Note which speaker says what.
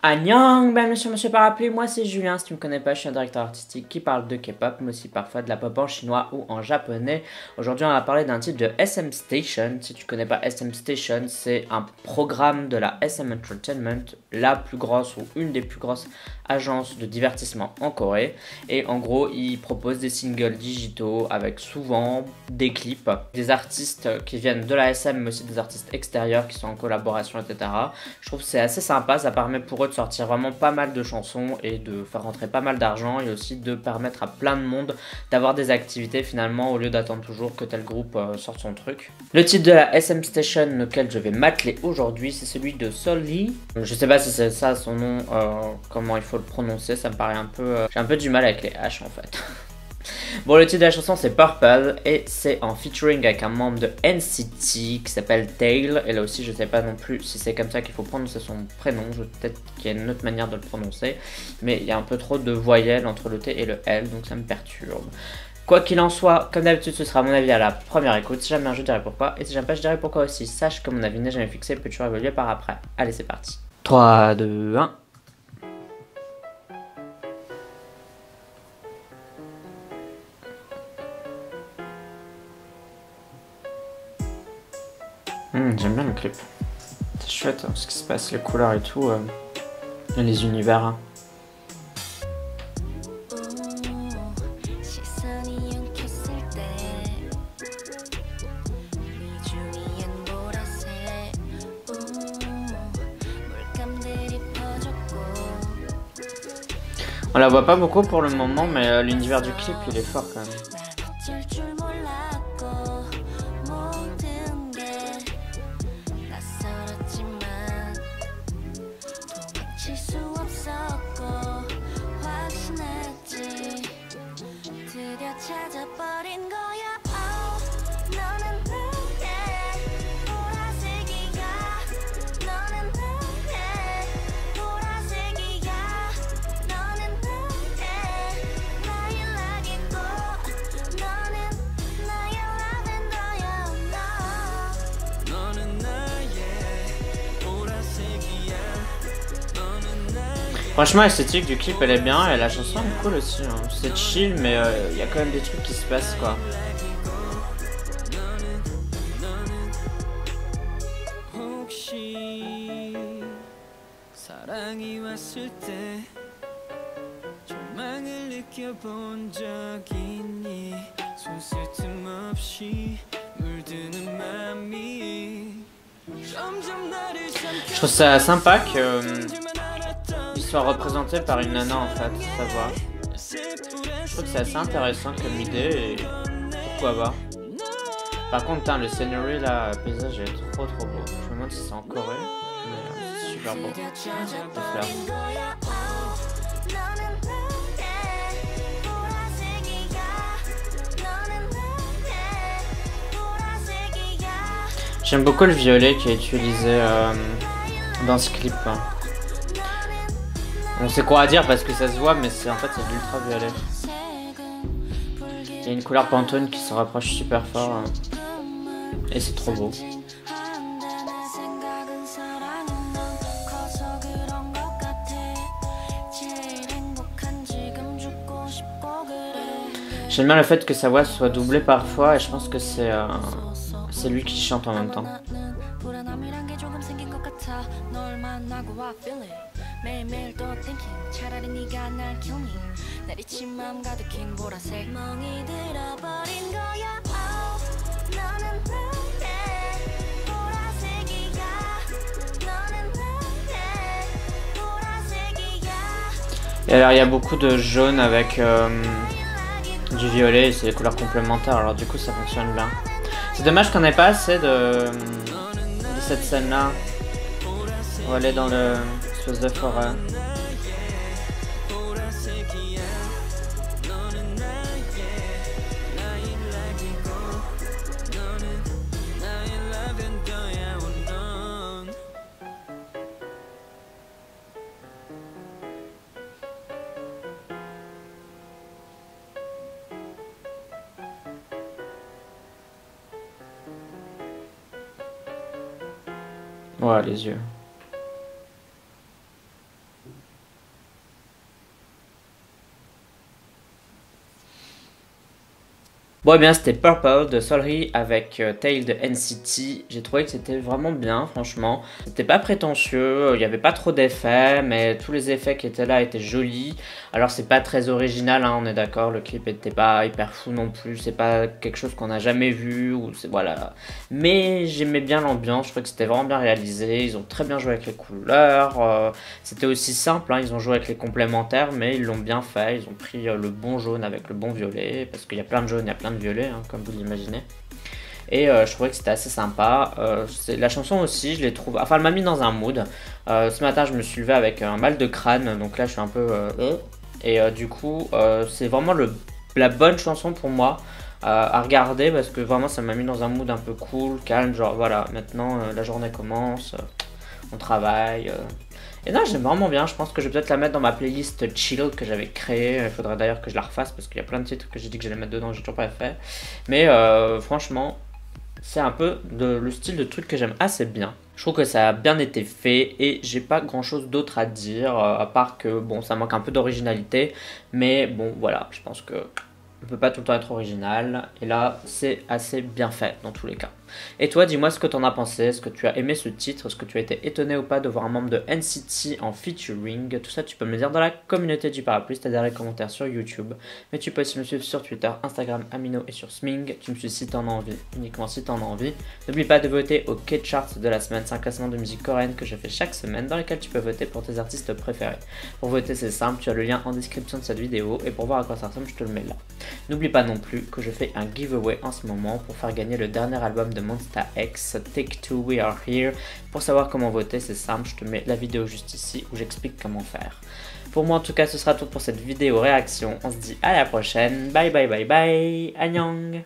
Speaker 1: Annyeong, bienvenue sur Monsieur Parapluie, moi c'est Julien, si tu me connais pas, je suis un directeur artistique qui parle de K-pop, mais aussi parfois de la pop en chinois ou en japonais. Aujourd'hui on va parler d'un titre de SM Station. Si tu connais pas SM Station, c'est un programme de la SM Entertainment, la plus grosse ou une des plus grosses agences de divertissement en Corée. Et en gros, ils proposent des singles digitaux avec souvent des clips, des artistes qui viennent de la SM, mais aussi des artistes extérieurs qui sont en collaboration, etc. Je trouve que c'est assez sympa, ça permet pour eux de sortir vraiment pas mal de chansons et de faire rentrer pas mal d'argent et aussi de permettre à plein de monde d'avoir des activités finalement au lieu d'attendre toujours que tel groupe sorte son truc. Le titre de la SM Station auquel je vais m'atteler aujourd'hui, c'est celui de Solly. Je sais pas si c'est ça son nom, comment il faut le prononcer, ça me paraît un peu... j'ai un peu du mal avec les H en fait. Bon, le titre de la chanson c'est Purple et c'est en featuring avec un membre de NCT qui s'appelle Tail. Et là aussi, je sais pas non plus si c'est comme ça qu'il faut prononcer son prénom. Peut-être qu'il y a une autre manière de le prononcer, mais il y a un peu trop de voyelles entre le T et le L, donc ça me perturbe. Quoi qu'il en soit, comme d'habitude, ce sera mon avis à la première écoute. Si j'aime bien, je dirai pourquoi. Et si j'aime pas, je dirai pourquoi aussi. Sache que mon avis n'est jamais fixé, peut toujours évoluer par après. Allez, c'est parti. 3, 2, 1. J'aime bien le clip. C'est chouette hein, ce qui se passe, les couleurs et tout, et les univers. Hein. On la voit pas beaucoup pour le moment, mais l'univers du clip il est fort quand même. Franchement, l'esthétique du clip elle est bien et la chanson elle est cool aussi. Hein. C'est chill, mais il y a quand même des trucs qui se passent quoi. Je trouve ça sympa que il soit représenté par une nana en fait, sa voix. Je trouve que c'est assez intéressant comme idée et pourquoi pas. Par contre, putain, le scenery là, le paysage est trop beau. Je me demande si c'est en Corée, mais c'est super beau. Les fleurs. J'aime beaucoup le violet qui est utilisé dans ce clip. Hein. On sait quoi à dire parce que ça se voit, mais en fait c'est de l'ultra violet. Il y a une couleur Pantone qui se rapproche super fort. Hein. Et c'est trop beau. J'aime bien le fait que sa voix soit doublée parfois et je pense que c'est lui qui chante en même temps. Et alors il y a beaucoup de jaune avec du violet, c'est des couleurs complémentaires, alors du coup ça fonctionne bien. C'est dommage qu'on n'ait pas assez de cette scène là où elle est dans le espèce de forêt. Ouais, les yeux. Bon, eh bien, c'était Purple de Solry avec Tail de NCT. J'ai trouvé que c'était vraiment bien, franchement. C'était pas prétentieux, il n'y avait pas trop d'effets, mais tous les effets qui étaient là étaient jolis. Alors, c'est pas très original, hein, on est d'accord, le clip était pas hyper fou non plus, c'est pas quelque chose qu'on a jamais vu, ou voilà. Mais j'aimais bien l'ambiance, je trouvais que c'était vraiment bien réalisé, ils ont très bien joué avec les couleurs. C'était aussi simple, hein, ils ont joué avec les complémentaires, mais ils l'ont bien fait, ils ont pris le bon jaune avec le bon violet, parce qu'il y a plein de jaunes, il y a plein de violet, hein, comme vous l'imaginez. Et je trouvais que c'était assez sympa. La chanson aussi, je l'ai trouvée. Enfin, elle m'a mis dans un mood. Ce matin, je me suis levé avec un mal de crâne, donc là, je suis un peu. Et du coup, c'est vraiment la bonne chanson pour moi à regarder parce que vraiment, ça m'a mis dans un mood un peu cool, calme. Genre, voilà, maintenant, la journée commence, on travaille. Et non, j'aime vraiment bien. Je pense que je vais peut-être la mettre dans ma playlist chill que j'avais créée. Il faudrait d'ailleurs que je la refasse parce qu'il y a plein de titres que j'ai dit que j'allais mettre dedans, j'ai toujours pas fait. Mais franchement, c'est un peu le style de truc que j'aime assez bien. Je trouve que ça a bien été fait et j'ai pas grand chose d'autre à dire à part que bon, ça manque un peu d'originalité. Mais bon, voilà, je pense que on peut pas tout le temps être original. Et là, c'est assez bien fait dans tous les cas. Et toi, dis-moi ce que t'en as pensé. Est-ce que tu as aimé ce titre? Est-ce que tu as été étonné ou pas de voir un membre de NCT en featuring? Tout ça, tu peux me le dire dans la communauté du parapluie, c'est-à-dire les commentaires sur YouTube. Mais tu peux aussi me suivre sur Twitter, Instagram, Amino et sur Sming. Tu me suis si t'en as envie, uniquement si t'en as envie. N'oublie pas de voter au K-Chart de la semaine. C'est un classement de musique coréenne que je fais chaque semaine dans lequel tu peux voter pour tes artistes préférés. Pour voter, c'est simple, tu as le lien en description de cette vidéo. Et pour voir à quoi ça ressemble, je te le mets là. N'oublie pas non plus que je fais un giveaway en ce moment pour faire gagner le dernier album de Monsta X, Take Two We Are Here. Pour savoir comment voter, c'est simple, je te mets la vidéo juste ici où j'explique comment faire. Pour moi en tout cas, ce sera tout pour cette vidéo réaction. On se dit à la prochaine. Bye bye bye bye. Annyeong.